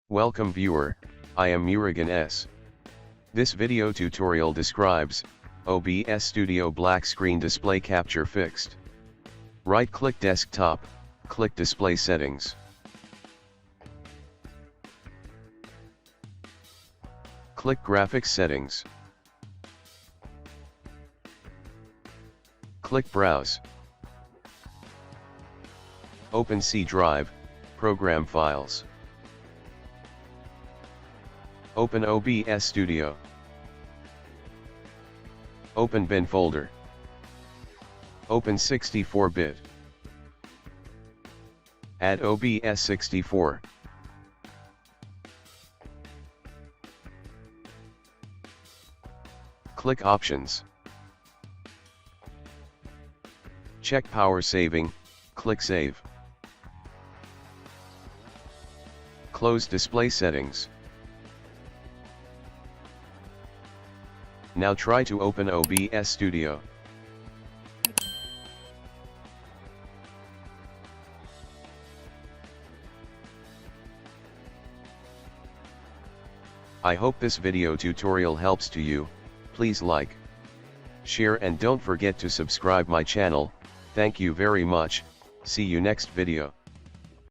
Welcome viewer, I am Murugan S. This video tutorial describes OBS Studio black screen display capture fixed. Right-click desktop, click display settings. Click graphics settings. Click browse. Open C drive, program files. Open OBS Studio. Open bin folder. Open 64-bit. Add OBS 64. Click Options. Check Power Saving, click Save. Close Display Settings. Now try to open OBS Studio. I hope this video tutorial helps to you. Please like, share and don't forget to subscribe my channel. Thank you very much. See you next video.